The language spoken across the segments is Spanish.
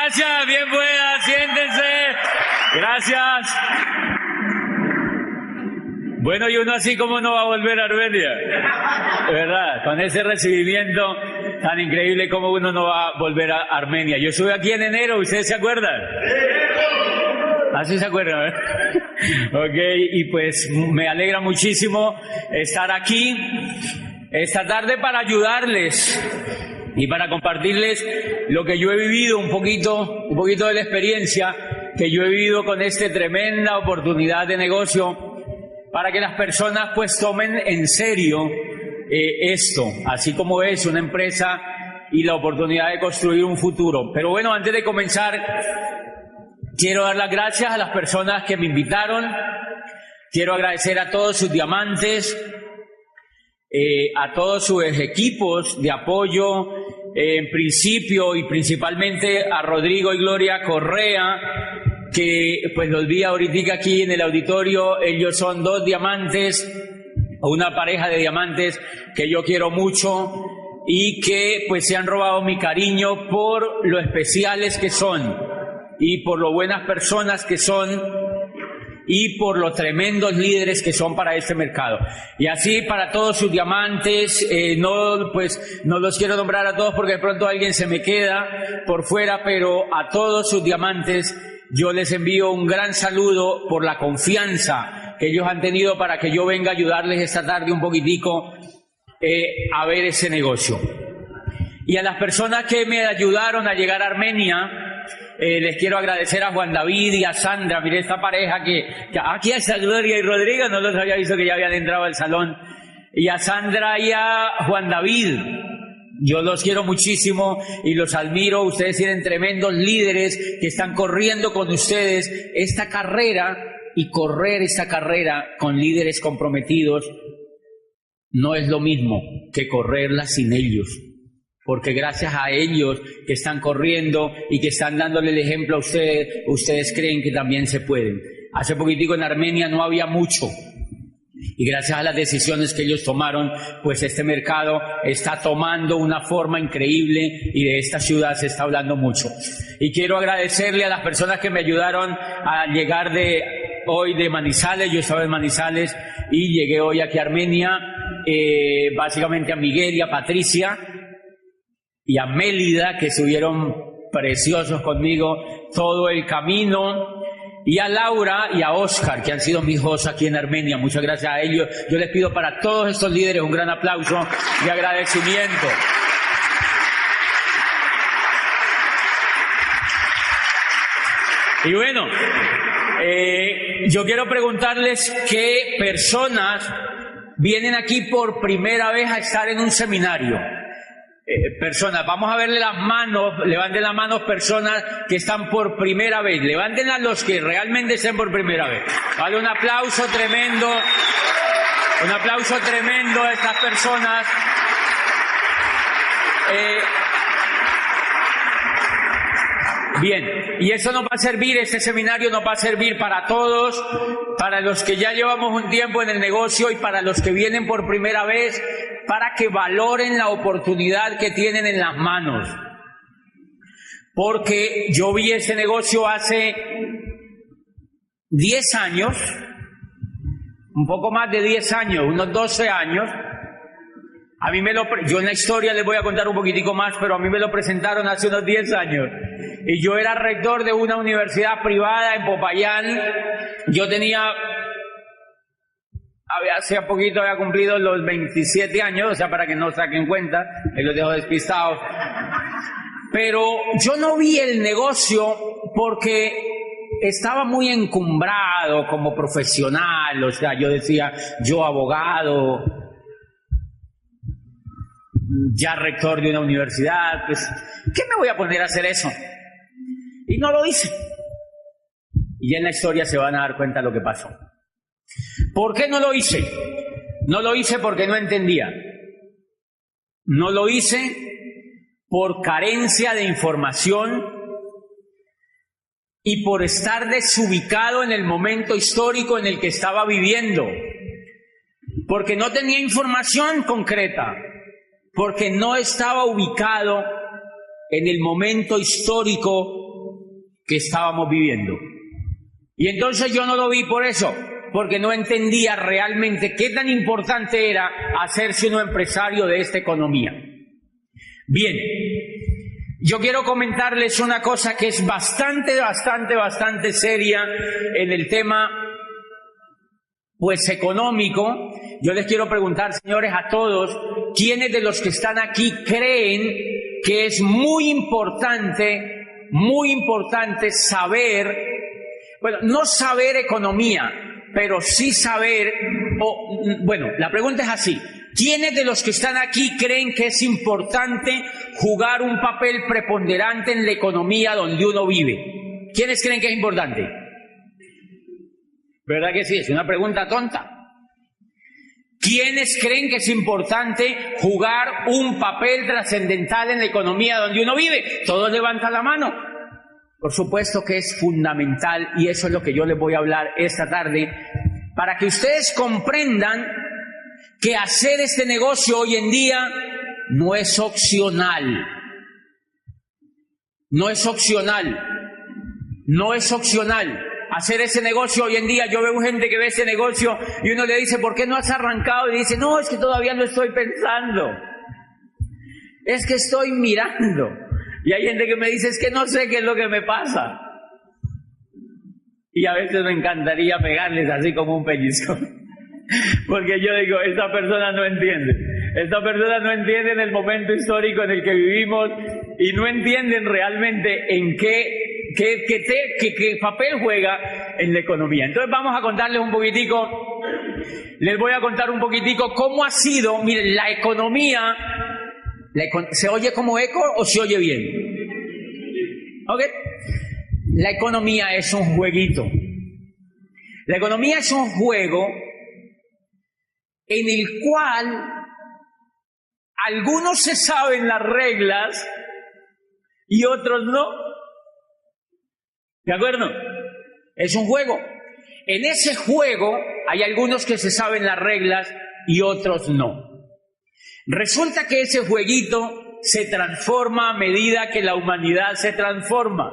Gracias, bien buena, siéntense. Gracias. Bueno, y uno así como no va a volver a Armenia, ¿verdad? Con ese recibimiento tan increíble, como uno no va a volver a Armenia. Yo estuve aquí en enero, ¿ustedes se acuerdan? Así se acuerdan, ¿verdad? Ok, y pues me alegra muchísimo estar aquí esta tarde para ayudarles y para compartirles lo que yo he vivido, un poquito de la experiencia que yo he vivido con esta tremenda oportunidad de negocio, para que las personas pues tomen en serio esto, así como es una empresa y la oportunidad de construir un futuro. Pero bueno, antes de comenzar, quiero dar las gracias a las personas que me invitaron. Quiero agradecer a todos sus diamantes, a todos sus equipos de apoyo, en principio y principalmente a Rodrigo y Gloria Correa, que pues los vi ahorita aquí en el auditorio. Ellos son dos diamantes, una pareja de diamantes que yo quiero mucho y que pues se han robado mi cariño por lo especiales que son y por lo buenas personas que son y por los tremendos líderes que son para este mercado. Y así para todos sus diamantes, no los quiero nombrar a todos porque de pronto alguien se me queda por fuera, pero a todos sus diamantes yo les envío un gran saludo por la confianza que ellos han tenido para que yo venga a ayudarles esta tarde un poquitico a ver ese negocio. Y a las personas que me ayudaron a llegar a Armenia, les quiero agradecer a Juan David y a Sandra. Mire esta pareja que aquí está Gloria y Rodrigo, no los había visto que ya habían entrado al salón. Y a Sandra y a Juan David, yo los quiero muchísimo y los admiro. Ustedes tienen tremendos líderes que están corriendo con ustedes esta carrera, y correr esta carrera con líderes comprometidos no es lo mismo que correrla sin ellos. Porque gracias a ellos que están corriendo y que están dándole el ejemplo a ustedes, ustedes creen que también se pueden. Hace poquitico en Armenia no había mucho. Y gracias a las decisiones que ellos tomaron, pues este mercado está tomando una forma increíble y de esta ciudad se está hablando mucho. Y quiero agradecerle a las personas que me ayudaron a llegar hoy de Manizales. Yo estaba en Manizales y llegué hoy aquí a Armenia, básicamente a Miguel y a Patricia y a Mélida, que estuvieron preciosos conmigo todo el camino, y a Laura y a Oscar, que han sido mis hosts aquí en Armenia. Muchas gracias a ellos. Yo les pido para todos estos líderes un gran aplauso de agradecimiento. Y bueno, yo quiero preguntarles qué personas vienen aquí por primera vez a estar en un seminario. Personas, vamos a verle las manos, levanten las manos personas que están por primera vez, levántenlas los que realmente estén por primera vez. Vale, un aplauso tremendo a estas personas. Bien, y eso nos va a servir, este seminario nos va a servir para todos, para los que ya llevamos un tiempo en el negocio y para los que vienen por primera vez, para que valoren la oportunidad que tienen en las manos. Porque yo vi este negocio hace 10 años, un poco más de 10 años, unos 12 años. Yo en la historia les voy a contar un poquitico más, pero a mí me lo presentaron hace unos 10 años. Y yo era rector de una universidad privada en Popayán. Yo hace poquito había cumplido los 27 años, o sea, para que no saquen cuenta, ahí los dejo despistados. Pero yo no vi el negocio porque estaba muy encumbrado como profesional, o sea, yo decía, yo abogado, ya rector de una universidad, pues, ¿qué me voy a poner a hacer eso? Y no lo hice. Y ya en la historia se van a dar cuenta de lo que pasó. ¿Por qué no lo hice? No lo hice porque no entendía. No lo hice por carencia de información y por estar desubicado en el momento histórico en el que estaba viviendo. Porque no tenía información concreta. Porque no estaba ubicado en el momento histórico que estábamos viviendo. Y entonces yo no lo vi por eso, porque no entendía realmente qué tan importante era hacerse un empresario de esta economía. Bien, yo quiero comentarles una cosa que es bastante seria en el tema, pues, económico. Yo les quiero preguntar, señores, a todos, ¿quiénes de los que están aquí creen que es muy importante saber, bueno, no saber economía, pero sí saber, la pregunta es así: ¿quiénes de los que están aquí creen que es importante jugar un papel preponderante en la economía donde uno vive? ¿Quiénes creen que es importante? ¿Verdad que sí? Es una pregunta tonta. ¿Quiénes creen que es importante jugar un papel trascendental en la economía donde uno vive? Todos levantan la mano. Por supuesto que es fundamental, y eso es lo que yo les voy a hablar esta tarde, para que ustedes comprendan que hacer este negocio hoy en día no es opcional. No es opcional. No es opcional. Hacer ese negocio hoy en día, yo veo gente que ve ese negocio y uno le dice, ¿por qué no has arrancado? Y dice, no, es que todavía lo estoy pensando. Es que estoy mirando. Y hay gente que me dice, es que no sé qué es lo que me pasa. Y a veces me encantaría pegarles así como un pellizco. Porque yo digo, esta persona no entiende. Esta persona no entiende en el momento histórico en el que vivimos y no entienden realmente en qué papel juega en la economía. Entonces vamos a contarles un poquitico, les voy a contar un poquitico cómo ha sido, miren, la economía. ¿Se oye como eco o se oye bien? ¿Ok? La economía es un jueguito. La economía es un juego en el cual algunos se saben las reglas y otros no. ¿De acuerdo? Es un juego. En ese juego hay algunos que se saben las reglas y otros no. Resulta que ese jueguito se transforma a medida que la humanidad se transforma.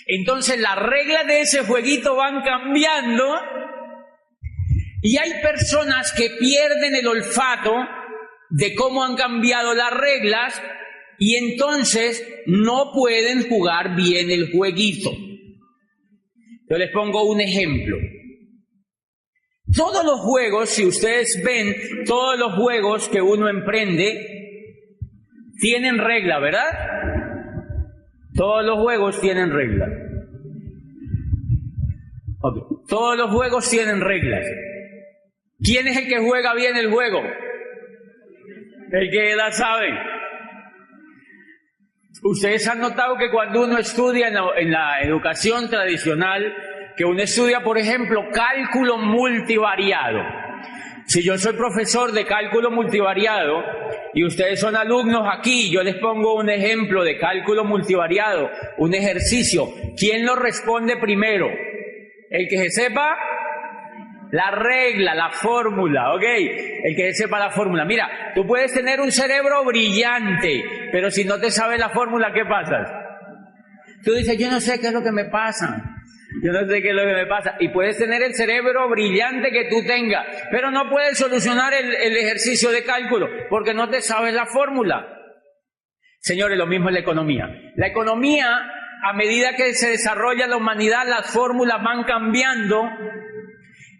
Entonces las reglas de ese jueguito van cambiando y hay personas que pierden el olfato de cómo han cambiado las reglas y entonces no pueden jugar bien el jueguito. Yo les pongo un ejemplo. Todos los juegos, si ustedes ven, todos los juegos que uno emprende tienen regla, ¿verdad? Todos los juegos tienen reglas. Okay. Todos los juegos tienen reglas. ¿Quién es el que juega bien el juego? El que la sabe. Ustedes han notado que cuando uno estudia en la educación tradicional, que uno estudia, por ejemplo, cálculo multivariado. Si yo soy profesor de cálculo multivariado y ustedes son alumnos aquí, yo les pongo un ejemplo de cálculo multivariado, un ejercicio. ¿Quién lo responde primero? El que se sepa la regla, la fórmula, ¿ok? El que sepa la fórmula. Mira, tú puedes tener un cerebro brillante, pero si no te sabes la fórmula, ¿qué pasa? Tú dices, yo no sé qué es lo que me pasa. Yo no sé qué es lo que me pasa. Y puedes tener el cerebro brillante que tú tengas, pero no puedes solucionar el ejercicio de cálculo porque no te sabes la fórmula. Señores, lo mismo es la economía. La economía, a medida que se desarrolla la humanidad, las fórmulas van cambiando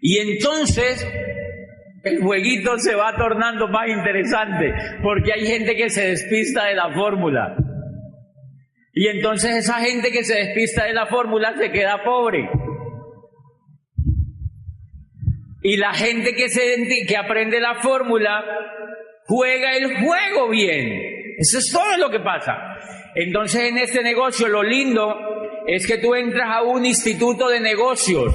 y entonces el jueguito se va tornando más interesante porque hay gente que se despista de la fórmula. Y entonces esa gente que se despista de la fórmula se queda pobre. Y la gente que aprende la fórmula juega el juego bien. Eso es todo lo que pasa. Entonces en este negocio lo lindo es que tú entras a un instituto de negocios,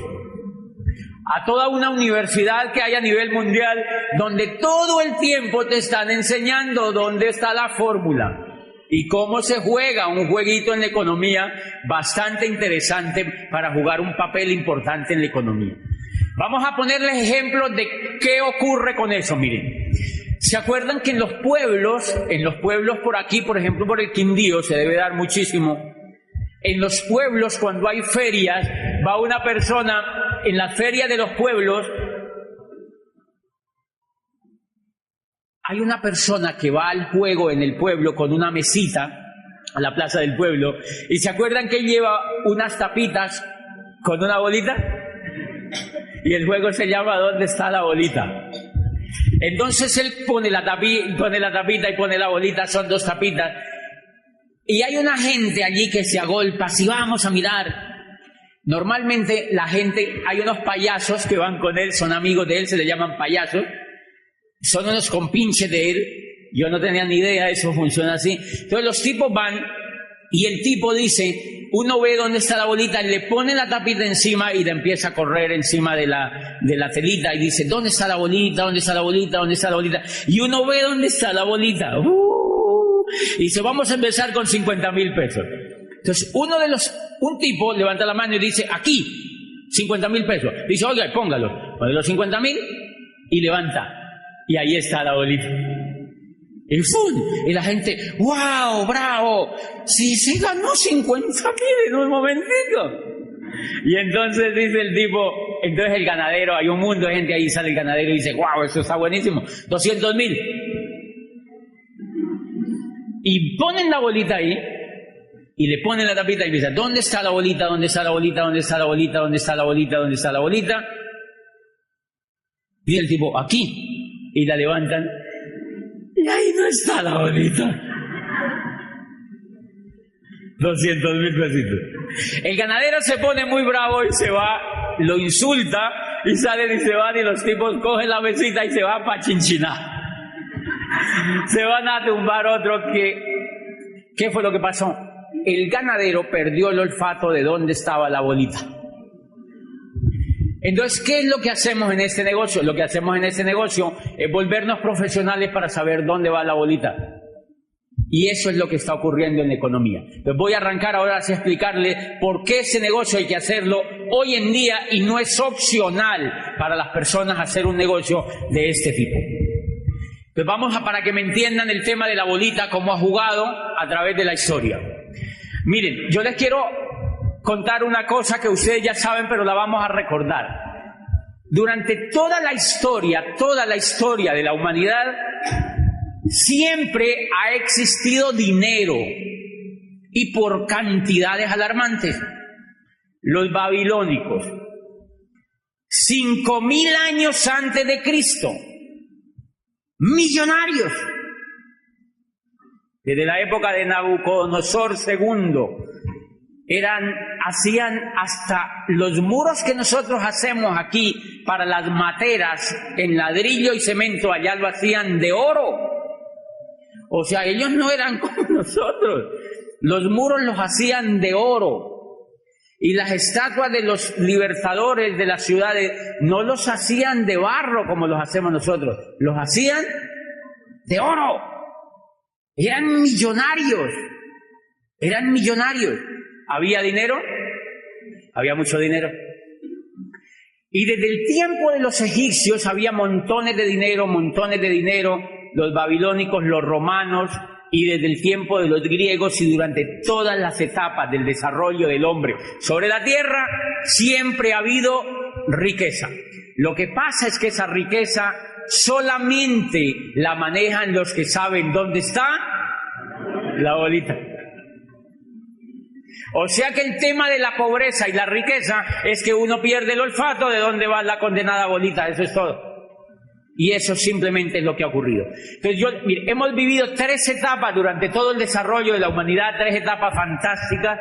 a toda una universidad que hay a nivel mundial, donde todo el tiempo te están enseñando dónde está la fórmula. Y cómo se juega un jueguito en la economía bastante interesante para jugar un papel importante en la economía. Vamos a ponerles ejemplos de qué ocurre con eso. Miren, ¿se acuerdan que en los pueblos por aquí, por ejemplo por el Quindío, se debe dar muchísimo, En los pueblos, cuando hay ferias, va una persona, en la feria de los pueblos, hay una persona que va al juego en el pueblo con una mesita a la plaza del pueblo, y ¿se acuerdan que él lleva unas tapitas con una bolita? Y el juego se llama ¿Dónde está la bolita? Entonces él pone la tapita y pone la bolita, son 2 tapitas, y hay una gente allí que se agolpa, si vamos a mirar. Normalmente la gente, hay unos payasos que van con él, son amigos de él, se le llaman payasos, son unos compinches de él, yo no tenía ni idea, eso funciona así. Entonces los tipos van y el tipo dice, uno ve dónde está la bolita, le pone la tapita encima y le empieza a correr encima de la telita y dice, ¿dónde está la bolita? ¿Dónde está la bolita? ¿Dónde está la bolita? Y uno ve dónde está la bolita. Y dice, vamos a empezar con 50,000 pesos. Entonces un tipo levanta la mano y dice, aquí, 50,000 pesos. Dice, oiga, póngalo. Pone los 50,000 y levanta. Y ahí está la bolita. Y ¡fum! Y la gente, ¡wow! ¡Bravo! Sí, se ganó 50,000 en un momentito. Y entonces dice el tipo, entonces el ganadero, hay un mundo de gente ahí, sale el ganadero y dice, ¡wow! Eso está buenísimo. 200,000. Y ponen la bolita ahí, y le ponen la tapita y dice, ¿dónde está la bolita? ¿Dónde está la bolita? ¿Dónde está la bolita? ¿Dónde está la bolita? ¿Dónde está la bolita? Y el tipo, aquí. Y la levantan. Y ahí no está la bolita. 200,000 pesitos. El ganadero se pone muy bravo y se va, lo insulta y salen y se van y los tipos cogen la mesita y se van para Chinchiná. Se van a tumbar otro que... ¿Qué fue lo que pasó? El ganadero perdió el olfato de dónde estaba la bolita. Entonces, ¿qué es lo que hacemos en este negocio? Lo que hacemos en este negocio es volvernos profesionales para saber dónde va la bolita. Y eso es lo que está ocurriendo en la economía. Entonces voy a arrancar ahora a explicarle por qué ese negocio hay que hacerlo hoy en día y no es opcional para las personas hacer un negocio de este tipo. Entonces vamos para que me entiendan el tema de la bolita, cómo ha jugado a través de la historia. Miren, yo les quiero contar una cosa que ustedes ya saben, pero la vamos a recordar. Durante toda la historia de la humanidad, siempre ha existido dinero y por cantidades alarmantes. Los babilónicos, 5,000 años antes de Cristo, millonarios. Desde la época de Nabucodonosor II, hacían hasta los muros que nosotros hacemos aquí para las materas en ladrillo y cemento, allá lo hacían de oro. O sea, ellos no eran como nosotros. Los muros los hacían de oro. Y las estatuas de los libertadores de las ciudades no los hacían de barro como los hacemos nosotros. Los hacían de oro. Eran millonarios. Eran millonarios. ¿Había dinero? Había mucho dinero. Y desde el tiempo de los egipcios había montones de dinero, los babilónicos, los romanos, y desde el tiempo de los griegos y durante todas las etapas del desarrollo del hombre sobre la tierra, siempre ha habido riqueza. Lo que pasa es que esa riqueza solamente la manejan los que saben dónde está la bolita. O sea que el tema de la pobreza y la riqueza es que uno pierde el olfato de dónde va la condenada bolita, eso es todo. Y eso simplemente es lo que ha ocurrido. Entonces mire, hemos vivido 3 etapas durante todo el desarrollo de la humanidad, 3 etapas fantásticas,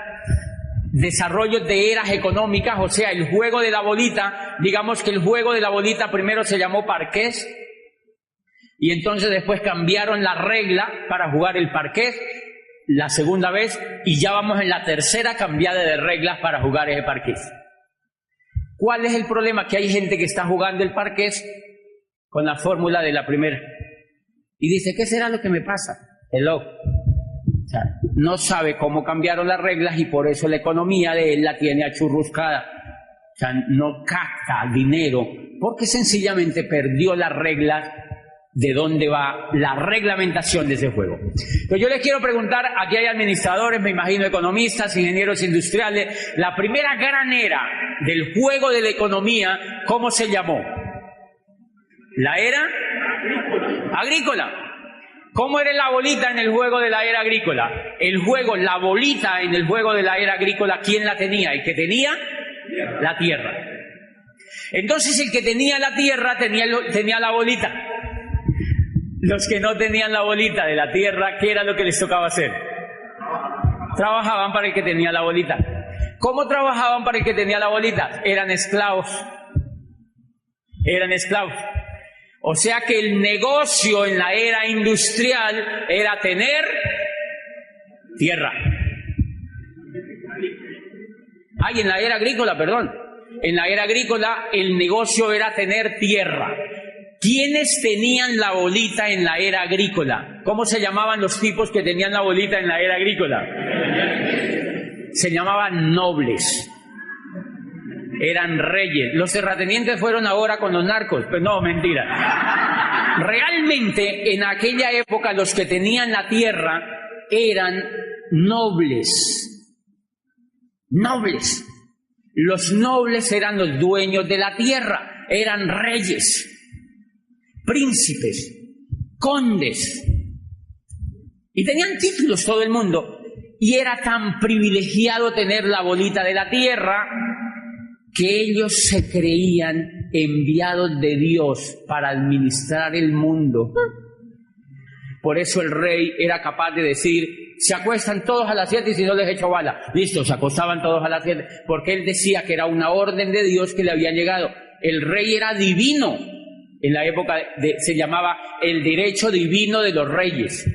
desarrollo de eras económicas, o sea, el juego de la bolita, digamos que el juego de la bolita primero se llamó parqués, y entonces después cambiaron la regla para jugar el parqués, la segunda vez, y ya vamos en la tercera cambiada de reglas para jugar ese parqués. ¿Cuál es el problema? Que hay gente que está jugando el parqués con la fórmula de la primera. Y dice, ¿qué será lo que me pasa? Hello. O sea, no sabe cómo cambiaron las reglas y por eso la economía de él la tiene achurruscada. O sea, no capta dinero porque sencillamente perdió las reglas de dónde va la reglamentación de ese juego. Pues yo les quiero preguntar, aquí hay administradores, me imagino economistas, ingenieros industriales, la primera gran era del juego de la economía, ¿cómo se llamó? ¿La era agrícola? ¿Cómo era la bolita en el juego de la era agrícola? La bolita en el juego de la era agrícola, ¿quién la tenía? El que tenía la tierra. Entonces el que tenía la tierra tenía la bolita. Los que no tenían la bolita de la tierra, ¿qué era lo que les tocaba hacer? Trabajaban para el que tenía la bolita. ¿Cómo trabajaban para el que tenía la bolita? Eran esclavos. Eran esclavos. O sea que el negocio en la era industrial era tener tierra. Ay, en la era agrícola, perdón. En la era agrícola el negocio era tener tierra. ¿Quiénes tenían la bolita en la era agrícola? ¿Cómo se llamaban los tipos que tenían la bolita en la era agrícola? Se llamaban nobles. Eran reyes. Los terratenientes fueron ahora con los narcos. Pues no, mentira. Realmente, en aquella época, los que tenían la tierra eran nobles. Nobles. Los nobles eran los dueños de la tierra. Eran reyes, príncipes, condes. Y tenían títulos todo el mundo. Y era tan privilegiado tener la bolita de la tierra que ellos se creían enviados de Dios para administrar el mundo. Por eso el rey era capaz de decir, se acuestan todos a las 7 y si no les echo bala. Listo, se acostaban todos a las 7, porque él decía que era una orden de Dios que le había llegado. El rey era divino. En la época se llamaba el derecho divino de los reyes.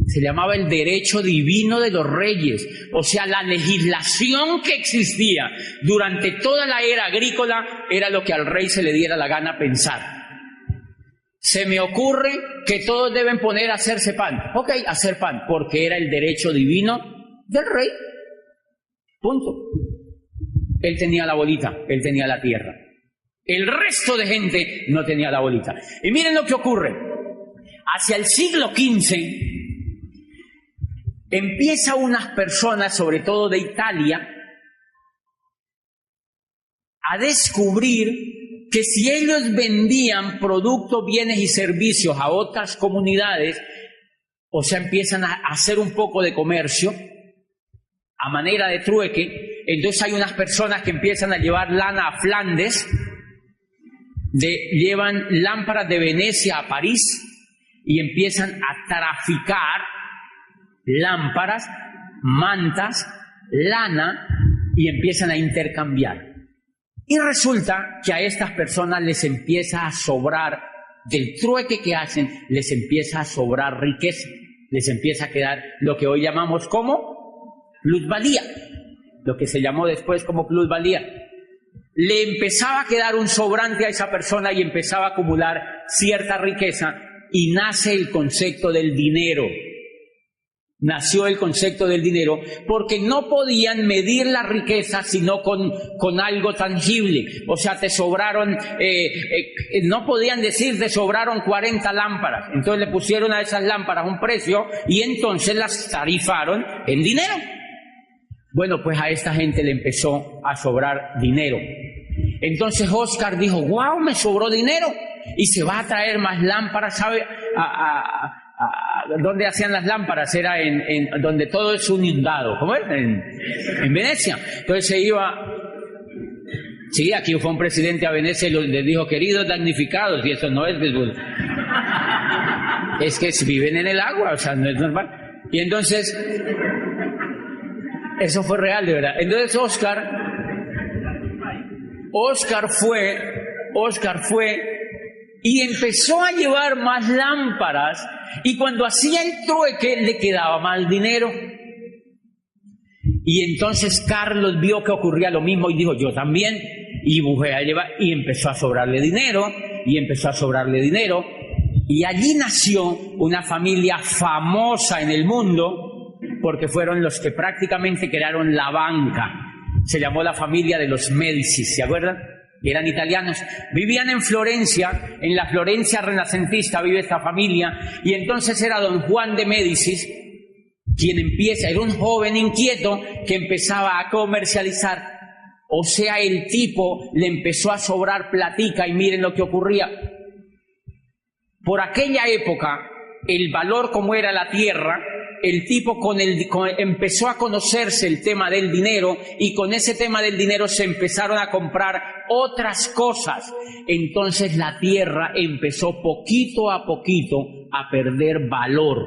Se llamaba el derecho divino de los reyes. O sea, la legislación que existía durante toda la era agrícola era lo que al rey se le diera la gana pensar. Se me ocurre que todos deben poner a hacerse pan. Ok, hacer pan, porque era el derecho divino del rey. Punto. Él tenía la bolita, él tenía la tierra. El resto de gente no tenía la bolita. Y miren lo que ocurre. Hacia el siglo XV empieza unas personas, sobre todo de Italia, a descubrir que si ellos vendían productos, bienes y servicios a otras comunidades, o sea, empiezan a hacer un poco de comercio a manera de trueque, entonces hay unas personas que empiezan a llevar lana a Flandes, llevan lámparas de Venecia a París y empiezan a traficar lámparas, mantas, lana y empiezan a intercambiar. Y resulta que a estas personas les empieza a sobrar, del trueque que hacen, les empieza a sobrar riqueza, les empieza a quedar lo que hoy llamamos como plusvalía, lo que se llamó después como plusvalía. Le empezaba a quedar un sobrante a esa persona y empezaba a acumular cierta riqueza y nace el concepto del dinero. Nació el concepto del dinero porque no podían medir la riqueza sino con algo tangible. O sea, te sobraron, no podían decir te sobraron 40 lámparas. Entonces le pusieron a esas lámparas un precio y entonces las tarifaron en dinero. Bueno, pues a esta gente le empezó a sobrar dinero. Entonces Oscar dijo, wow, me sobró dinero y se va a traer más lámparas, ¿sabe? ¿Dónde hacían las lámparas? Era en donde todo es inundado. ¿Cómo es? En Venecia. Entonces se iba... Sí, aquí fue un presidente a Venecia y les dijo, queridos damnificados, y eso no es... Es que viven en el agua, o sea, no es normal. Y entonces... Eso fue real, de verdad. Entonces Oscar fue y empezó a llevar más lámparas y cuando hacía el trueque le quedaba más dinero. Y entonces Carlos vio que ocurría lo mismo y dijo, yo también, y fue a llevar, y empezó a sobrarle dinero, y allí nació una familia famosa en el mundo, porque fueron los que prácticamente crearon la banca. Se llamó la familia de los Médicis, ¿se acuerdan? eran italianos, vivían en Florencia, en la Florencia renacentista vive esta familia, y entonces era don Juan de Médicis quien empieza, era un joven inquieto que empezaba a comercializar, o sea, el tipo le empezó a sobrar platica y miren lo que ocurría. Por aquella época, el valor como era la tierra, el tipo empezó a conocerse el tema del dinero y con ese tema del dinero se empezaron a comprar otras cosas. Entonces la tierra empezó poquito a poquito a perder valor.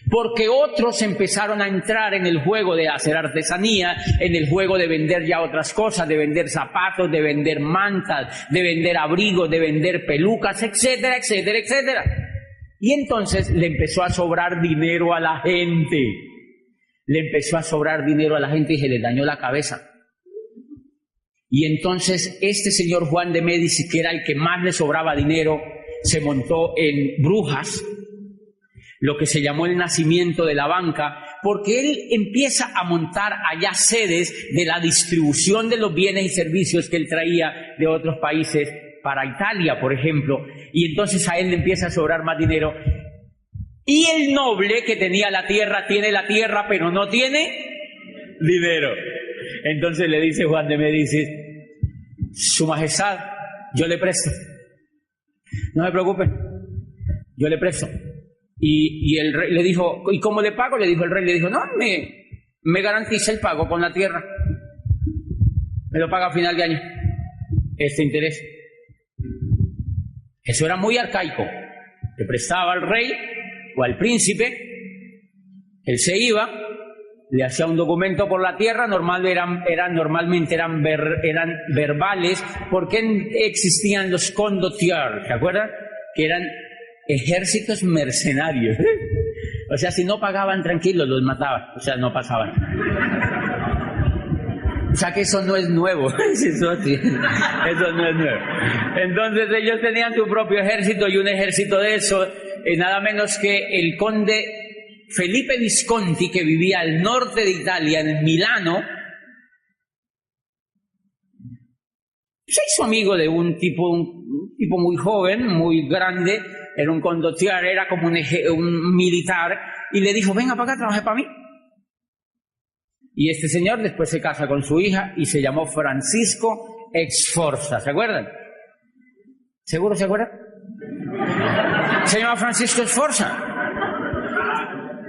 Porque otros empezaron a entrar en el juego de hacer artesanía, en el juego de vender ya otras cosas, de vender zapatos, de vender mantas, de vender abrigos, de vender pelucas, etcétera, etcétera, etcétera. Y entonces le empezó a sobrar dinero a la gente. Le empezó a sobrar dinero a la gente y se le dañó la cabeza. Y entonces este señor Juan de Médicis, que era el que más le sobraba dinero, se montó en Brujas, lo que se llamó el nacimiento de la banca, porque él empieza a montar allá sedes de la distribución de los bienes y servicios que él traía de otros países para Italia, por ejemplo, y entonces a él le empieza a sobrar más dinero. Y el noble que tenía la tierra, tiene la tierra, pero no tiene dinero. Entonces le dice Juan de Médicis: Su Majestad, yo le presto. No me preocupe, yo le presto. Y el rey le dijo: ¿y cómo le pago? Le dijo el rey, le dijo: no, me garantiza el pago con la tierra. Me lo paga a final de año, este interés. Eso era muy arcaico. Le prestaba al rey o al príncipe, él se iba, le hacía un documento por la tierra, normalmente eran verbales, porque existían los condottieri, ¿se acuerdan? Que eran ejércitos mercenarios. O sea, si no pagaban, tranquilos, los mataban, o sea, no pasaban. O sea que eso no es nuevo, eso no es nuevo. Entonces ellos tenían su propio ejército, y un ejército de eso, nada menos que el conde Felipe Visconti, que vivía al norte de Italia, en Milano, se hizo amigo de un tipo muy joven, muy grande, era un condottiere, era como un militar, y le dijo: venga para acá, trabaje para mí. Y este señor después se casa con su hija y se llamó Francisco Sforza, ¿se acuerdan? ¿Seguro se acuerdan? Se llama Francisco Sforza.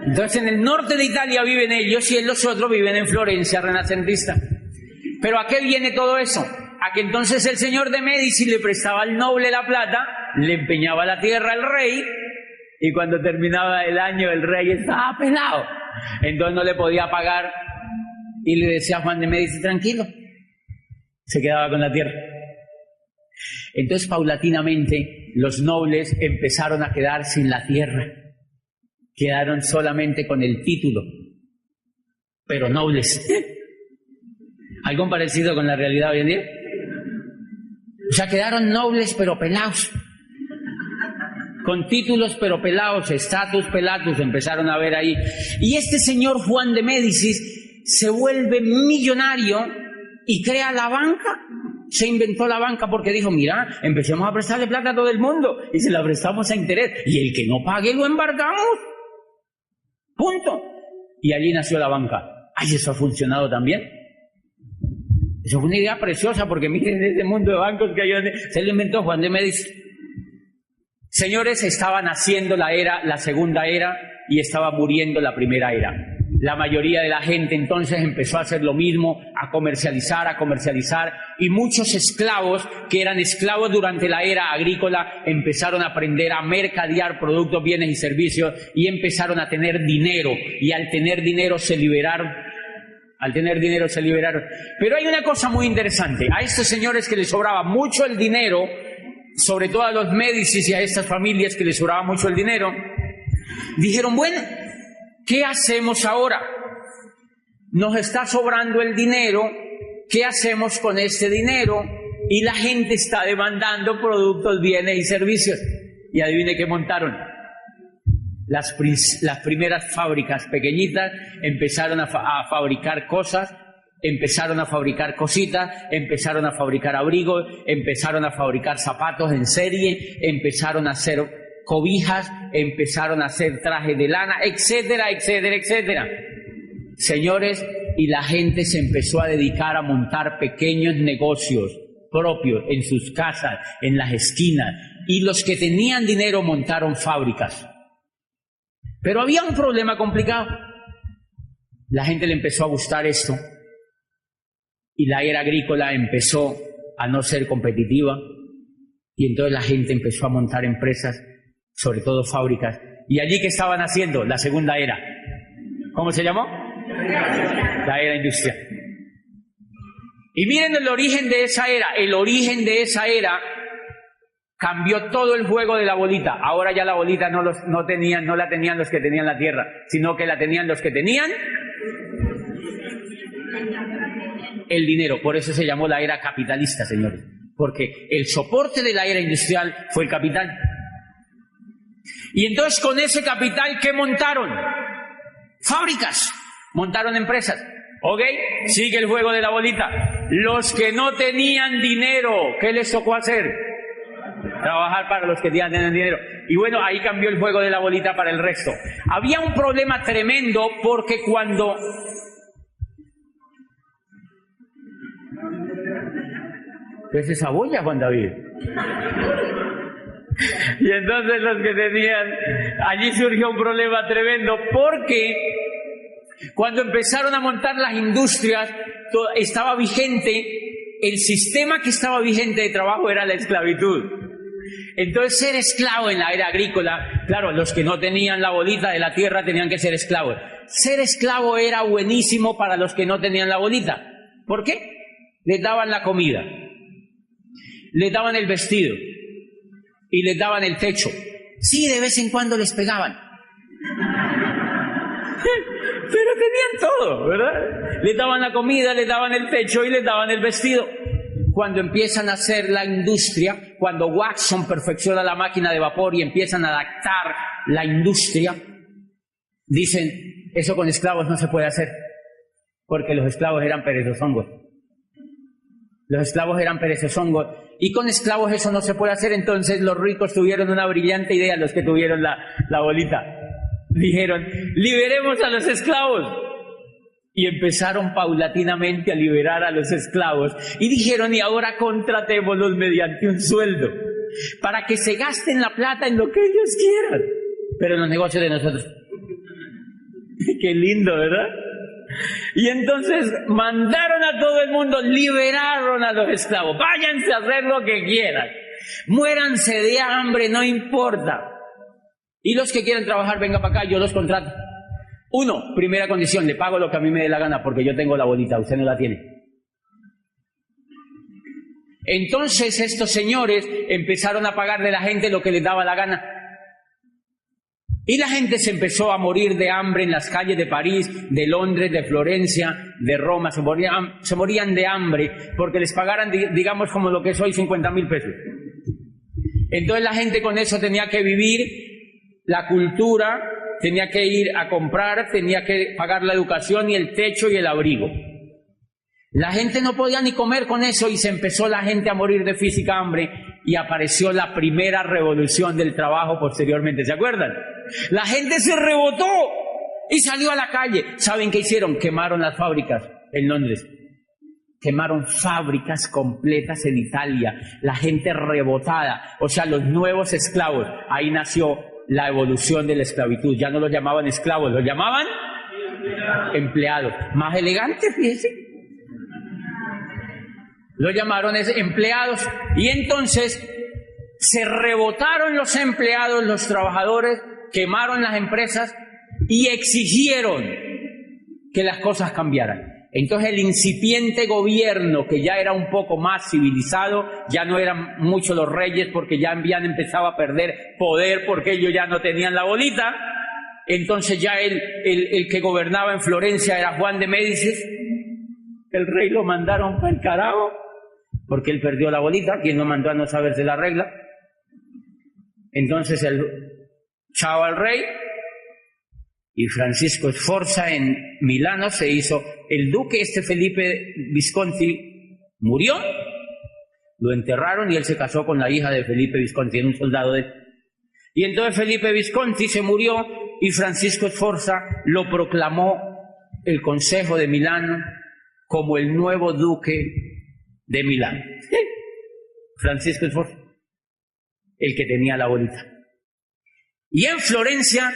Entonces en el norte de Italia viven ellos y los otros viven en Florencia renacentista. ¿Pero a qué viene todo eso? A que entonces el señor de Médicis le prestaba al noble la plata, le empeñaba la tierra al rey, y cuando terminaba el año el rey estaba pelado, entonces no le podía pagar, y le decía a Juan de Médicis: tranquilo, se quedaba con la tierra. Entonces paulatinamente los nobles empezaron a quedar sin la tierra, quedaron solamente con el título, pero nobles. ¿Algo parecido con la realidad hoy en día? O sea, quedaron nobles pero pelados, con títulos pero pelados, status pelatus, empezaron a ver ahí. Y este señor Juan de Médicis se vuelve millonario y crea la banca. Se inventó la banca porque dijo: mira, empecemos a prestarle plata a todo el mundo y se la prestamos a interés, y el que no pague lo embargamos. Punto. Y allí nació la banca. ¡Ay, eso ha funcionado también! Eso fue una idea preciosa, porque miren ese mundo de bancos que hay, se lo inventó Juan de Médicis. Señores, estaba naciendo la segunda era y estaba muriendo la primera era. La mayoría de la gente entonces empezó a hacer lo mismo, a comercializar, y muchos esclavos que eran esclavos durante la era agrícola empezaron a aprender a mercadear productos, bienes y servicios, y empezaron a tener dinero, y al tener dinero se liberaron. Pero hay una cosa muy interesante: a estos señores que les sobraba mucho el dinero, sobre todo a los Médicis y a estas familias que les sobraba mucho el dinero, dijeron: bueno, ¿qué hacemos ahora? Nos está sobrando el dinero, ¿qué hacemos con este dinero? Y la gente está demandando productos, bienes y servicios. Y adivine qué montaron. Las primeras fábricas pequeñitas empezaron a fabricar cosas empezaron a fabricar cositas, empezaron a fabricar abrigos, empezaron a fabricar zapatos en serie, empezaron a hacer cobijas, empezaron a hacer trajes de lana, etcétera, etcétera, etcétera. Señores, y la gente se empezó a dedicar a montar pequeños negocios propios en sus casas, en las esquinas, y los que tenían dinero montaron fábricas. Pero había un problema complicado. La gente le empezó a gustar esto y la era agrícola empezó a no ser competitiva y entonces la gente empezó a montar empresas, sobre todo fábricas. ¿Y allí qué estaban haciendo? La segunda era. ¿Cómo se llamó? La era industrial. Y miren el origen de esa era. El origen de esa era cambió todo el juego de la bolita. Ahora ya la bolita no la tenían los que tenían la tierra, sino que la tenían los que tenían el dinero. Por eso se llamó la era capitalista, señores. Porque el soporte de la era industrial fue el capital. Y entonces con ese capital, ¿qué montaron? Fábricas. Montaron empresas. ¿Ok? Sigue el juego de la bolita. Los que no tenían dinero, ¿qué les tocó hacer? Trabajar para los que tenían dinero. Y bueno, ahí cambió el juego de la bolita para el resto. Había un problema tremendo porque cuando... ¿Qué es esa boya, Juan David? Y entonces los que tenían... Allí surgió un problema tremendo porque cuando empezaron a montar las industrias, estaba vigente, el sistema que estaba vigente de trabajo era la esclavitud. Entonces ser esclavo en la era agrícola, claro, los que no tenían la bolita de la tierra tenían que ser esclavos. Ser esclavo era buenísimo para los que no tenían la bolita. ¿Por qué? Les daban la comida, les daban el vestido y les daban el techo. Sí, de vez en cuando les pegaban. Pero tenían todo, ¿verdad? Les daban la comida, les daban el techo y les daban el vestido. Cuando empiezan a hacer la industria, cuando Watson perfecciona la máquina de vapor y empiezan a adaptar la industria, dicen, eso con esclavos no se puede hacer, porque los esclavos eran perezosongos. Los esclavos eran perezosongos, y con esclavos eso no se puede hacer. Entonces los ricos tuvieron una brillante idea, los que tuvieron la bolita. Dijeron, liberemos a los esclavos. Y empezaron paulatinamente a liberar a los esclavos. Y dijeron, y ahora contratémoslos mediante un sueldo, para que se gasten la plata en lo que ellos quieran, pero en los negocios de nosotros. Qué lindo, ¿verdad? Y entonces mandaron a todo el mundo, liberaron a los esclavos. Váyanse a hacer lo que quieran. Muéranse de hambre, no importa. Y los que quieran trabajar, venga para acá, yo los contrato. Uno, primera condición, le pago lo que a mí me dé la gana porque yo tengo la bolita, usted no la tiene. Entonces estos señores empezaron a pagarle a la gente lo que les daba la gana. Y la gente se empezó a morir de hambre en las calles de París, de Londres, de Florencia, de Roma. Se morían de hambre porque les pagaran, digamos, como lo que es hoy, 50.000 pesos. Entonces la gente con eso tenía que vivir la cultura, tenía que ir a comprar, tenía que pagar la educación y el techo y el abrigo. La gente no podía ni comer con eso y se empezó la gente a morir de física hambre y apareció la primera revolución del trabajo posteriormente. ¿Se acuerdan? La gente se rebotó y salió a la calle. ¿Saben qué hicieron? Quemaron las fábricas en Londres. Quemaron fábricas completas en Italia. La gente rebotada, o sea, los nuevos esclavos. Ahí nació la evolución de la esclavitud. Ya no los llamaban esclavos, los llamaban empleados. Más elegantes, fíjense. Lo llamaron empleados. Y entonces se rebotaron los empleados, los trabajadores, quemaron las empresas y exigieron que las cosas cambiaran. Entonces el incipiente gobierno, que ya era un poco más civilizado, ya no eran muchos los reyes porque ya habían empezado a perder poder porque ellos ya no tenían la bolita. Entonces ya el que gobernaba en Florencia era Juan de Médicis. El rey lo mandaron para el carajo porque él perdió la bolita. ¿Quién lo mandó a no saberse la regla? Entonces chao al rey Y Francisco Sforza en Milano se hizo el duque. Felipe Visconti murió, lo enterraron y él se casó con la hija de Felipe Visconti, era un soldado de él. Y entonces Felipe Visconti se murió y Francisco Sforza lo proclamó el Consejo de Milán como el nuevo duque de Milán. ¿Sí? Francisco Sforza, el que tenía la bolita. Y en Florencia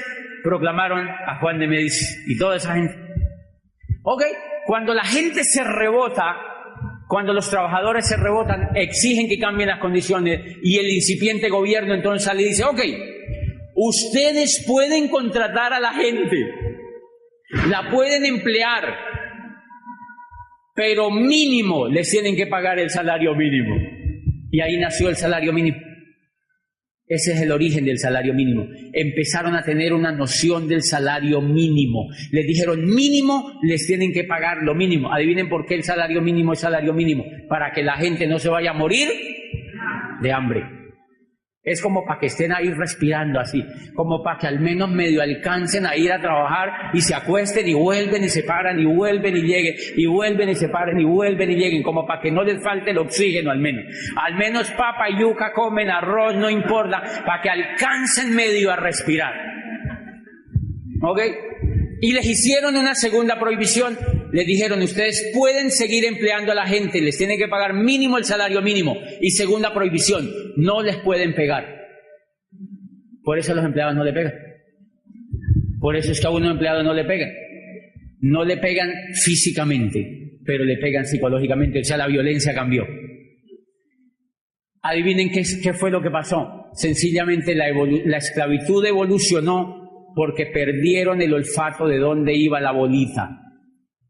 proclamaron a Juan de Médicis y toda esa gente. Ok, cuando la gente se rebota, cuando los trabajadores se rebotan, exigen que cambien las condiciones y el incipiente gobierno entonces sale y dice, ok, ustedes pueden contratar a la gente, la pueden emplear, pero mínimo les tienen que pagar el salario mínimo. Y ahí nació el salario mínimo. Ese es el origen del salario mínimo. Empezaron a tener una noción del salario mínimo. Les dijeron mínimo, les tienen que pagar lo mínimo. Adivinen por qué el salario mínimo es salario mínimo. Para que la gente no se vaya a morir de hambre. Es como para que estén ahí respirando así, como para que al menos medio alcancen a ir a trabajar y se acuesten y vuelven y se paran y vuelven y lleguen y vuelven y se paren y vuelven y lleguen, como para que no les falte el oxígeno al menos papa y yuca comen, arroz, no importa, para que alcancen medio a respirar. ¿Ok? Y les hicieron una segunda prohibición. Les dijeron, ustedes pueden seguir empleando a la gente, les tienen que pagar mínimo el salario mínimo. Y segunda prohibición, no les pueden pegar. Por eso a los empleados no le pegan. Por eso es que a un empleado no le pegan. No le pegan físicamente, pero le pegan psicológicamente. O sea, la violencia cambió. Adivinen qué fue lo que pasó. Sencillamente la esclavitud evolucionó porque perdieron el olfato de dónde iba la bolita.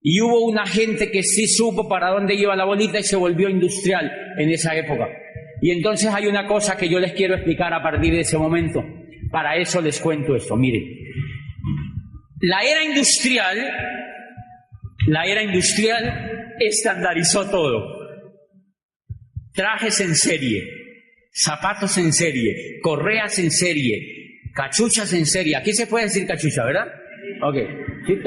Y hubo una gente que sí supo para dónde iba la bolita y se volvió industrial en esa época. Y entonces hay una cosa que yo les quiero explicar a partir de ese momento. Para eso les cuento esto. Miren, la era industrial estandarizó todo. Trajes en serie, zapatos en serie, correas en serie, cachuchas en serie. Aquí se puede decir cachucha, ¿verdad? Ok. ¿Sí?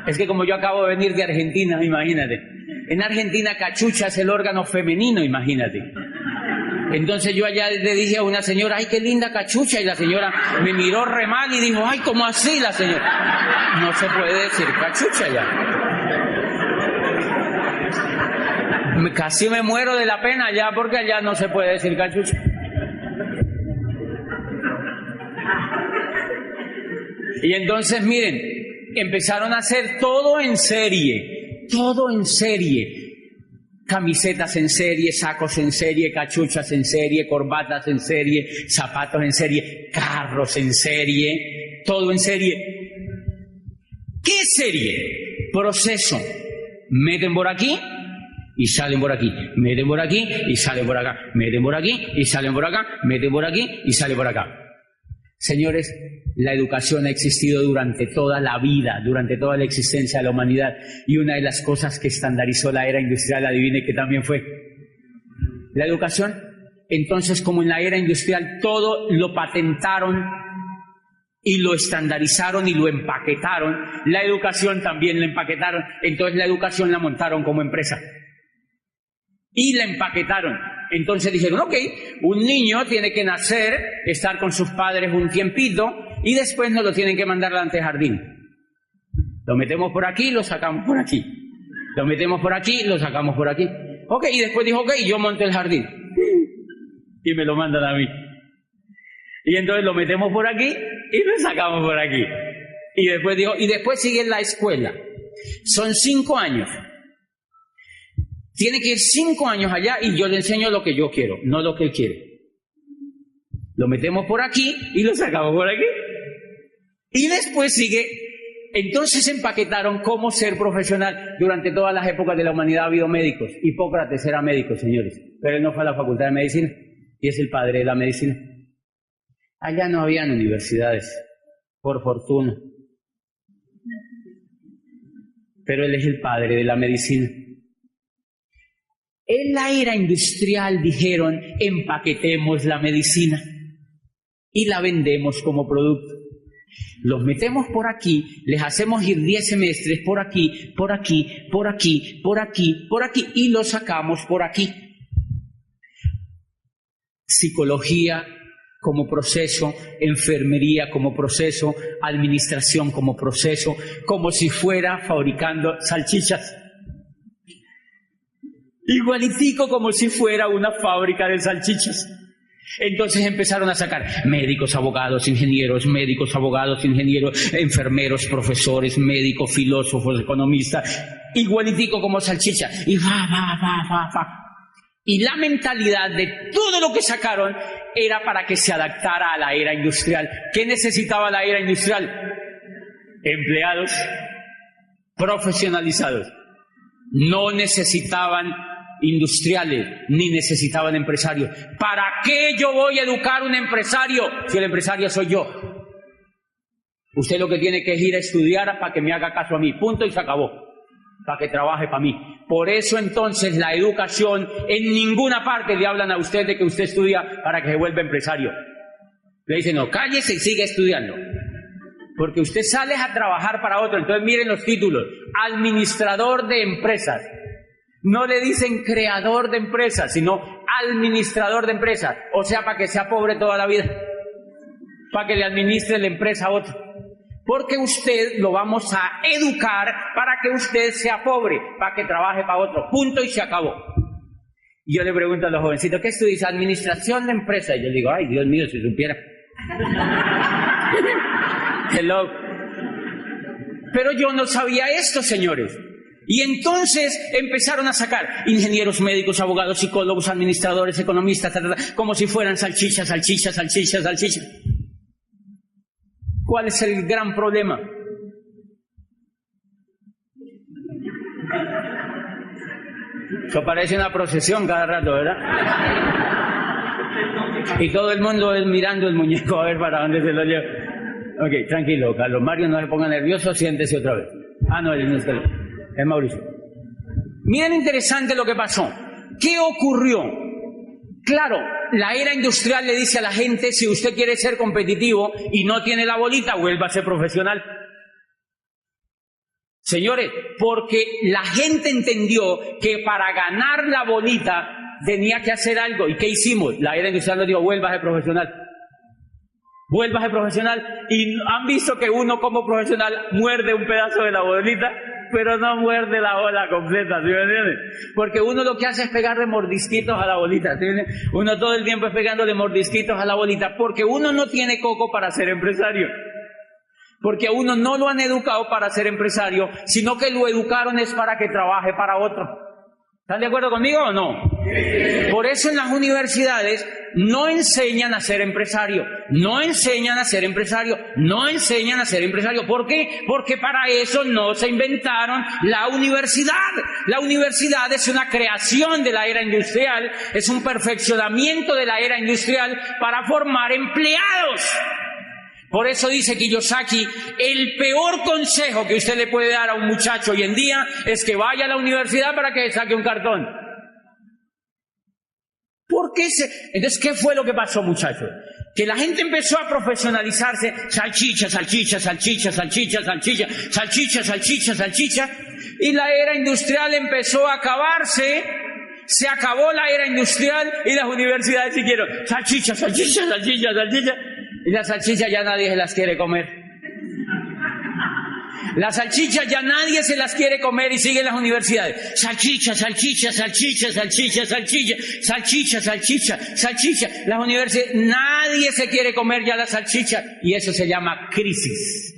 Es que como yo acabo de venir de Argentina, imagínate. En Argentina cachucha es el órgano femenino, imagínate. Entonces yo allá le dije a una señora, ay, qué linda cachucha. Y la señora me miró re mal y dijo, ay, ¿cómo así la señora? No se puede decir cachucha ya. Casi me muero de la pena allá porque allá no se puede decir cachucha. Y entonces, miren, empezaron a hacer todo en serie, camisetas en serie, sacos en serie, cachuchas en serie, corbatas en serie, zapatos en serie, carros en serie, todo en serie. ¿Qué serie? Proceso. Meten por aquí y salen por aquí, meten por aquí y salen por acá, meten por aquí y salen por acá, meten por aquí y salen por acá. Señores, la educación ha existido durante toda la vida, durante toda la existencia de la humanidad. Y una de las cosas que estandarizó la era industrial, adivine que también fue la educación. Entonces, como en la era industrial todo lo patentaron y lo estandarizaron y lo empaquetaron, la educación también la empaquetaron. Entonces la educación la montaron como empresa y la empaquetaron. Entonces dijeron, ok, un niño tiene que nacer, estar con sus padres un tiempito y después nos lo tienen que mandar al antejardín. Lo metemos por aquí, lo sacamos por aquí. Lo metemos por aquí, lo sacamos por aquí. Ok, y después dijo, ok, yo monto el jardín. Y me lo mandan a mí. Y entonces lo metemos por aquí y lo sacamos por aquí. Y después dijo, y después sigue la escuela. Son 5 años. Tiene que ir 5 años allá y yo le enseño lo que yo quiero, no lo que él quiere. Lo metemos por aquí y lo sacamos por aquí. Y después sigue. Entonces empaquetaron cómo ser profesional. Durante todas las épocas de la humanidad ha habido médicos. Hipócrates era médico, señores. Pero él no fue a la facultad de medicina y es el padre de la medicina. Allá no habían universidades, por fortuna. Pero él es el padre de la medicina. En la era industrial dijeron, empaquetemos la medicina y la vendemos como producto. Los metemos por aquí, les hacemos ir 10 semestres por aquí, por aquí, por aquí, por aquí, por aquí, y los sacamos por aquí. Psicología como proceso, enfermería como proceso, administración como proceso, como si fuera fabricando salchichas. Igualitico como si fuera una fábrica de salchichas. Entonces empezaron a sacar médicos, abogados, ingenieros, enfermeros, profesores, médicos, filósofos, economistas, igualitico como salchicha. Y va. Y la mentalidad de todo lo que sacaron era para que se adaptara a la era industrial. ¿Qué necesitaba la era industrial? Empleados profesionalizados. No necesitaban industriales, ni necesitaban empresarios. ¿Para qué yo voy a educar un empresario si el empresario soy yo? Usted lo que tiene que es ir a estudiar para que me haga caso a mí, punto, y se acabó, para que trabaje para mí. Por eso entonces la educación, en ninguna parte le hablan a usted de que usted estudia para que se vuelva empresario. Le dicen, no, cállese y siga estudiando, porque usted sale a trabajar para otro. Entonces miren los títulos: administrador de empresas. No le dicen creador de empresas, sino administrador de empresas. O sea, para que sea pobre toda la vida, para que le administre la empresa a otro. Porque usted lo vamos a educar para que usted sea pobre, para que trabaje para otro. Punto, y se acabó. Y yo le pregunto a los jovencitos, ¿qué estudias? Administración de empresas. Y yo digo, ay, Dios mío, si supiera. Hello. Pero yo no sabía esto, señores. Y entonces empezaron a sacar ingenieros, médicos, abogados, psicólogos, administradores, economistas, como si fueran salchichas. ¿Cuál es el gran problema? Eso parece una procesión cada rato, ¿verdad? Y todo el mundo es mirando el muñeco a ver para dónde se lo lleva. Ok, tranquilo, Carlos Mario, no se ponga nervioso, siéntese otra vez. No, él no está. Es Mauricio. Miren, interesante lo que pasó. ¿Qué ocurrió? Claro, la era industrial le dice a la gente, si usted quiere ser competitivo y no tiene la bolita, vuelva a ser profesional. Señores, porque la gente entendió que para ganar la bolita tenía que hacer algo. ¿Y qué hicimos? La era industrial nos dijo, vuelva a ser profesional. Vuelva a ser profesional. Y han visto que uno como profesional muerde un pedazo de la bolita, pero no muerde la bola completa, ¿sí me entiendes? Porque uno lo que hace es pegarle mordisquitos a la bolita, ¿sí? Uno todo el tiempo es pegándole mordisquitos a la bolita, porque uno no tiene coco para ser empresario. Porque a uno no lo han educado para ser empresario, sino que lo educaron es para que trabaje para otro. ¿Están de acuerdo conmigo o no? Por eso en las universidades no enseñan a ser empresario, no enseñan a ser empresario, no enseñan a ser empresario. ¿Por qué? Porque para eso no se inventaron la universidad. La universidad es una creación de la era industrial, es un perfeccionamiento de la era industrial para formar empleados. Por eso dice Kiyosaki, el peor consejo que usted le puede dar a un muchacho hoy en día es que vaya a la universidad para que saque un cartón. ¿Por qué Entonces, ¿qué fue lo que pasó, muchachos? Que la gente empezó a profesionalizarse, salchicha, y la era industrial empezó a acabarse. Se acabó la era industrial y las universidades siguieron salchicha. Y las salchichas ya nadie se las quiere comer. Las salchichas ya nadie se las quiere comer y siguen las universidades. Salchicha. Las universidades, nadie se quiere comer ya la salchicha. Y eso se llama crisis.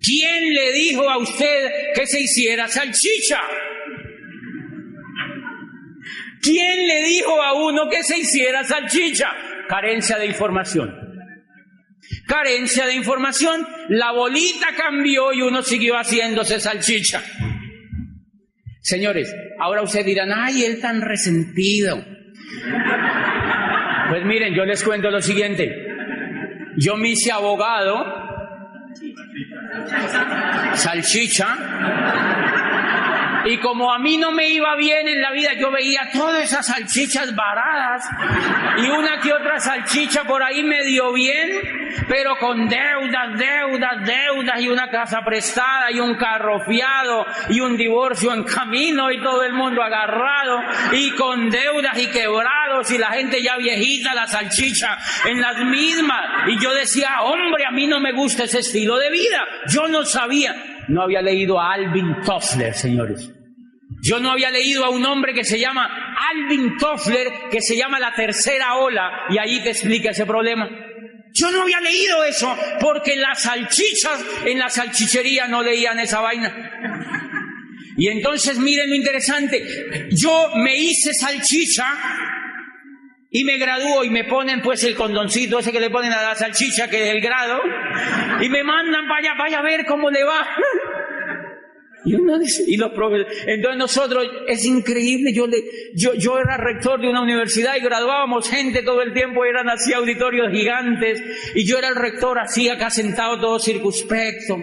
¿Quién le dijo a usted que se hiciera salchicha? ¿Quién le dijo a uno que se hiciera salchicha? Carencia de información. Carencia de información. La bolita cambió y uno siguió haciéndose salchicha. Señores, ahora ustedes dirán, ay, él tan resentido. Pues miren, yo les cuento lo siguiente. Yo me hice abogado, salchicha, Y como a mí no me iba bien en la vida, yo veía todas esas salchichas varadas y una que otra salchicha por ahí medio bien, pero con deudas y una casa prestada y un carro fiado y un divorcio en camino y todo el mundo agarrado y con deudas y quebrados y la gente ya viejita, la salchicha en las mismas. Y yo decía, hombre, a mí no me gusta ese estilo de vida. Yo no sabía. No había leído a Alvin Toffler, señores. Yo no había leído a un hombre que se llama Alvin Toffler, que se llama La Tercera Ola, y ahí te explica ese problema. Yo no había leído eso, porque las salchichas en la salchichería no leían esa vaina. Y entonces miren lo interesante, yo me hice salchicha y me gradúo y me ponen pues el condoncito ese que le ponen a la salchicha, que es el grado, y me mandan para allá, vaya a ver cómo le va. Y los profesores, entonces nosotros, es increíble, yo era rector de una universidad y graduábamos gente todo el tiempo, eran así auditorios gigantes, y yo era el rector así acá sentado todo circunspecto.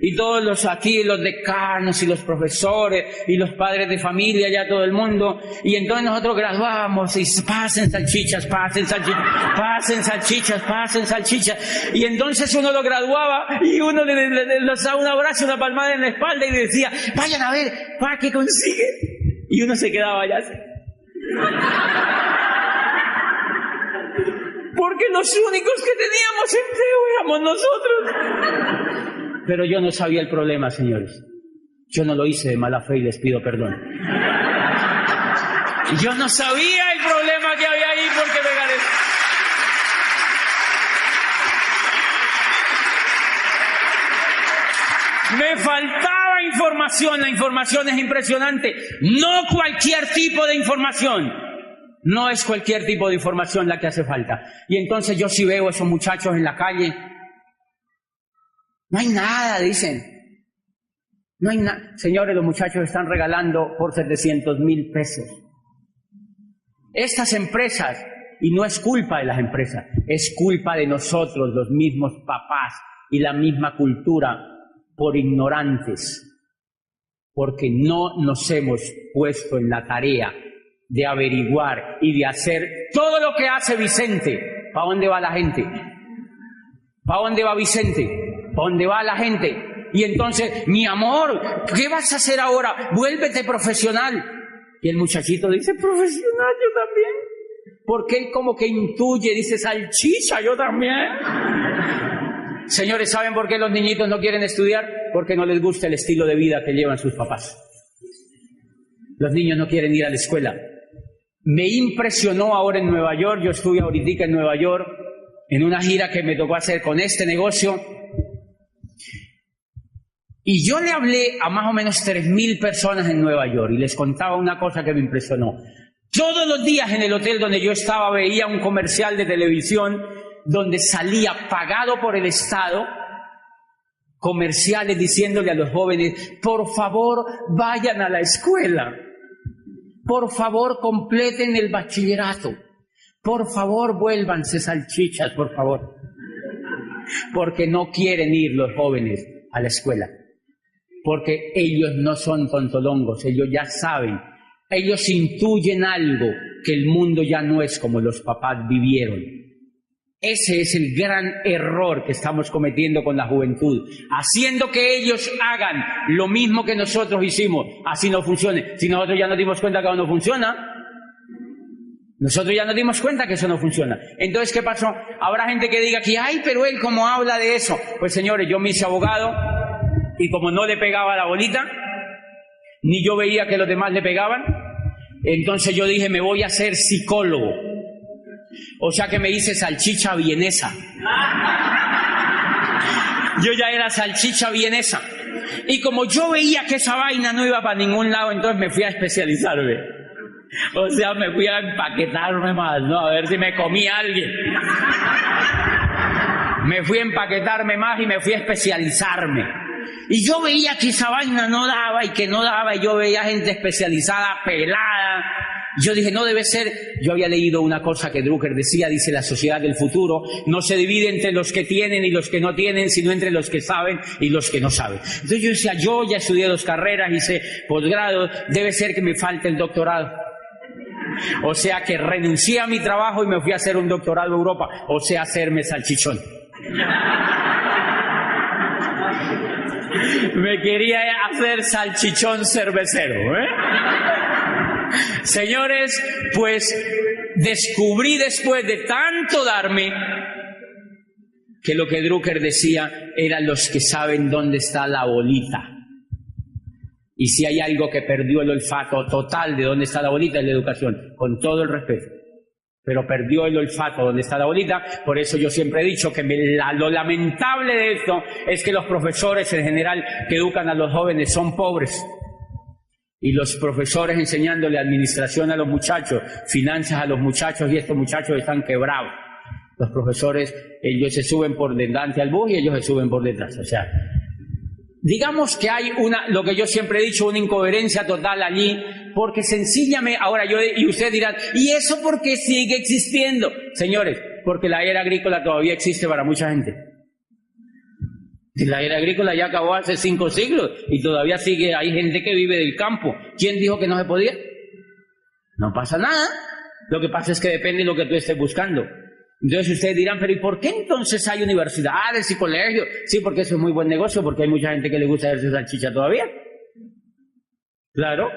Y todos los aquí, los decanos y los profesores y los padres de familia, ya todo el mundo. Y entonces nosotros graduábamos y pasen salchichas, pasen salchichas, pasen salchichas, pasen salchichas. Y entonces uno lo graduaba y uno les daba un abrazo, una palmada en la espalda y decía, vayan a ver, ¿para qué consigue? Y uno se quedaba allá así. Porque los únicos que teníamos empleo éramos nosotros. Pero yo no sabía el problema, señores. Yo no lo hice de mala fe y les pido perdón. Yo no sabía el problema que había ahí porque me gané. Me faltaba información. La información es impresionante. No cualquier tipo de información. No es cualquier tipo de información la que hace falta. Y entonces yo sí veo a esos muchachos en la calle. No hay nada, dicen. No hay nada. Señores, los muchachos están regalando por 700,000 pesos. Estas empresas, y no es culpa de las empresas, es culpa de nosotros, los mismos papás y la misma cultura, por ignorantes, porque no nos hemos puesto en la tarea de averiguar y de hacer todo lo que hace Vicente. ¿Para dónde va la gente? ¿Para dónde va Vicente? ¿Para dónde va la gente? Y entonces, mi amor, ¿qué vas a hacer ahora? Vuélvete profesional. Y el muchachito dice, profesional, yo también. Porque él como que intuye, dice, salchicha, yo también. Señores, ¿saben por qué los niñitos no quieren estudiar? Porque no les gusta el estilo de vida que llevan sus papás. Los niños no quieren ir a la escuela. Me impresionó ahora en Nueva York, yo estuve ahorita en Nueva York, en una gira que me tocó hacer con este negocio, y yo le hablé a más o menos 3,000 personas en Nueva York, y les contaba una cosa que me impresionó. Todos los días en el hotel donde yo estaba veía un comercial de televisión donde salía pagado por el Estado, comerciales diciéndole a los jóvenes, por favor, vayan a la escuela. Por favor, completen el bachillerato. Por favor, vuélvanse salchichas, por favor. Porque no quieren ir los jóvenes a la escuela. Porque ellos no son tontolongos, ellos ya saben. Ellos intuyen algo, que el mundo ya no es como los papás vivieron. Ese es el gran error que estamos cometiendo con la juventud, haciendo que ellos hagan lo mismo que nosotros hicimos, así no funcione. Si nosotros ya nos dimos cuenta que no funciona, nosotros ya nos dimos cuenta que eso no funciona. Entonces, ¿qué pasó? Habrá gente que diga que, ay, pero él cómo habla de eso. Pues señores, yo me hice abogado y como no le pegaba la bolita, ni yo veía que los demás le pegaban, entonces yo dije, me voy a hacer psicólogo. O sea que me hice salchicha vienesa. Yo ya era salchicha vienesa. Y como yo veía que esa vaina no iba para ningún lado, entonces me fui a especializarme. O sea, me fui a empaquetarme más, ¿no? A ver si me comía alguien. Me fui a empaquetarme más y me fui a especializarme. Y yo veía que esa vaina no daba y que no daba, y yo veía gente especializada, pelada, Yo dije, no debe ser. Yo había leído una cosa que Drucker decía, dice, la sociedad del futuro no se divide entre los que tienen y los que no tienen, sino entre los que saben y los que no saben. Entonces yo decía, yo ya estudié 2 carreras, hice posgrado, debe ser que me falte el doctorado. O sea que renuncié a mi trabajo y me fui a hacer un doctorado en Europa, o sea, hacerme salchichón. Me quería hacer salchichón cervecero, ¿eh? Señores, pues descubrí después de tanto darme que lo que Drucker decía eran los que saben dónde está la bolita. Y si hay algo que perdió el olfato total de dónde está la bolita es la educación, con todo el respeto. Pero perdió el olfato donde está la bolita. Por eso yo siempre he dicho que lo lamentable de esto es que los profesores en general que educan a los jóvenes son pobres. Y los profesores enseñándole administración a los muchachos, finanzas a los muchachos, y estos muchachos están quebrados. Los profesores, ellos se suben por delante al bus y ellos se suben por detrás. O sea, digamos que hay lo que yo siempre he dicho, una incoherencia total allí, porque sencillamente, ahora y ustedes dirán, ¿y eso por qué sigue existiendo? Señores, porque la era agrícola todavía existe para mucha gente. La era agrícola ya acabó hace 5 siglos y todavía sigue, hay gente que vive del campo. ¿Quién dijo que no se podía? No pasa nada. Lo que pasa es que depende de lo que tú estés buscando. Entonces ustedes dirán, pero ¿y por qué entonces hay universidades y colegios? Sí, porque eso es muy buen negocio, porque hay mucha gente que le gusta hacerse salchicha todavía. Claro.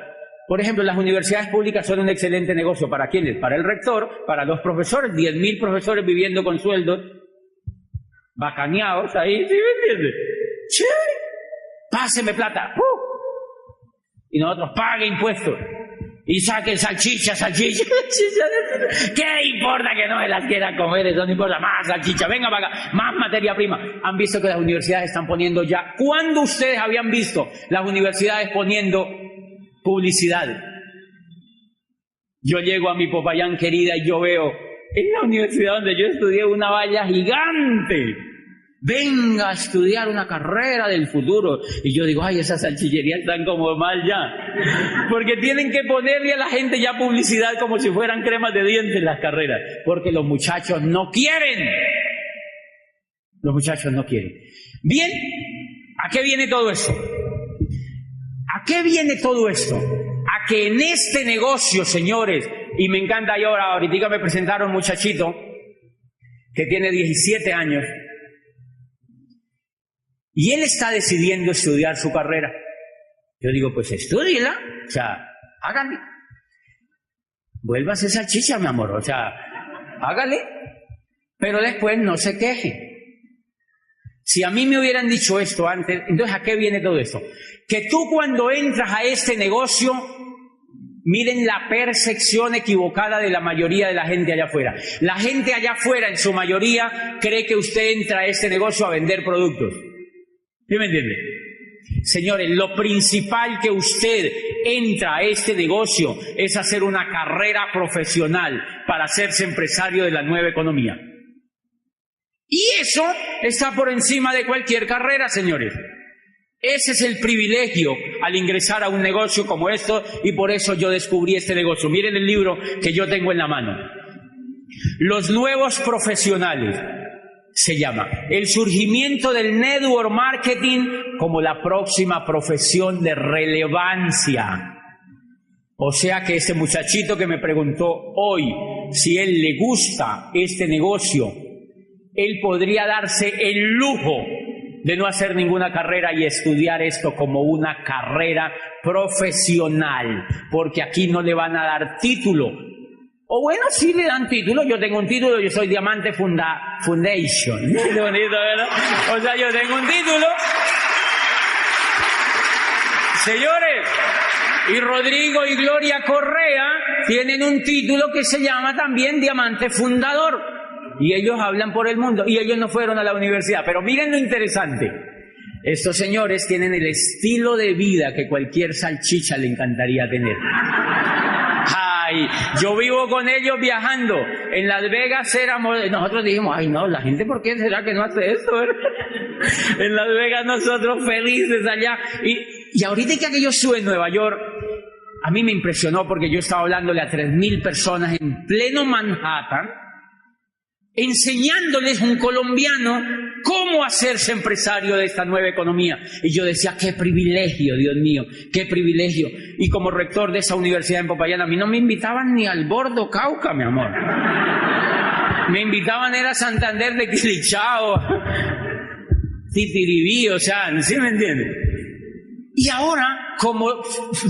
Por ejemplo, las universidades públicas son un excelente negocio. ¿Para quiénes? Para el rector, para los profesores, 10.000 profesores viviendo con sueldos bacaneados ahí, ¿sí me entiendes? ¡Chévere! Páseme plata. Y nosotros pague impuestos. Y saquen salchicha. ¿Qué importa que no me las quiera comer? Eso no importa. Más salchicha, venga para acá. Más materia prima. Han visto que las universidades están poniendo ya. ¿Cuándo ustedes habían visto las universidades poniendo publicidad? Yo llego a mi Popayán querida y yo veo en la universidad donde yo estudié una valla gigante. Venga a estudiar una carrera del futuro. Y yo digo, ay, esas salchicherías están como mal ya. Porque tienen que ponerle a la gente ya publicidad como si fueran cremas de dientes las carreras. Porque los muchachos no quieren. Los muchachos no quieren. Bien, ¿a qué viene todo esto? ¿A qué viene todo esto? A que en este negocio, señores, y me encanta, yo ahorita me presentaron un muchachito que tiene 17 años y él está decidiendo estudiar su carrera. Yo digo, pues estúdiela, o sea, hágale. Vuélvase salchicha, mi amor, o sea, hágale, pero después no se queje. Si a mí me hubieran dicho esto antes, entonces ¿a qué viene todo esto? Que tú cuando entras a este negocio, miren la percepción equivocada de la mayoría de la gente allá afuera. La gente allá afuera, en su mayoría, cree que usted entra a este negocio a vender productos. ¿Sí me entiende? Señores, lo principal que usted entra a este negocio es hacer una carrera profesional para hacerse empresario de la nueva economía. Y eso está por encima de cualquier carrera, señores. Ese es el privilegio al ingresar a un negocio como esto, y por eso yo descubrí este negocio. Miren el libro que yo tengo en la mano. Los nuevos profesionales. Se llama El surgimiento del network marketing como la próxima profesión de relevancia. O sea que este muchachito que me preguntó hoy si él le gusta este negocio, él podría darse el lujo de no hacer ninguna carrera y estudiar esto como una carrera profesional, porque aquí no le van a dar título. O bueno, sí le dan título. Yo tengo un título, yo soy Diamante Foundation. Qué bonito, ¿verdad? O sea, yo tengo un título. Señores, y Rodrigo y Gloria Correa tienen un título que se llama también Diamante Fundador. Y ellos hablan por el mundo. Y ellos no fueron a la universidad. Pero miren lo interesante. Estos señores tienen el estilo de vida que cualquier salchicha le encantaría tener. Ay, yo vivo con ellos viajando. En Las Vegas nosotros dijimos, ay no, la gente, ¿por qué será que no hace esto? En Las Vegas nosotros felices allá. Y ahorita que yo estuve en Nueva York, a mí me impresionó porque yo estaba hablándole a 3.000 personas en pleno Manhattan, enseñándoles un colombiano cómo hacerse empresario de esta nueva economía. Y yo decía, qué privilegio, Dios mío, qué privilegio. Y como rector de esa universidad en Popayán, a mí no me invitaban ni al Bordo Cauca, mi amor. Me invitaban era a Santander de Quilichao, Titiribí, o sea, ¿sí me entiendes? Y ahora, como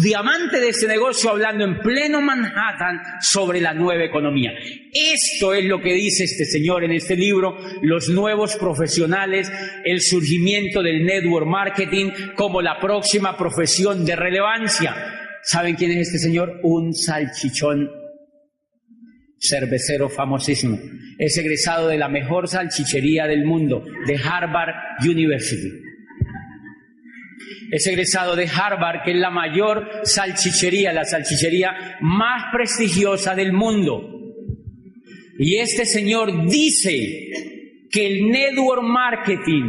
diamante de este negocio, hablando en pleno Manhattan sobre la nueva economía. Esto es lo que dice este señor en este libro, los nuevos profesionales, el surgimiento del network marketing como la próxima profesión de relevancia. ¿Saben quién es este señor? Un salchichón cervecero famosísimo. Es egresado de la mejor salchichería del mundo, de Harvard University. Es egresado de Harvard, que es la mayor salchichería, la salchichería más prestigiosa del mundo. Y este señor dice que el network marketing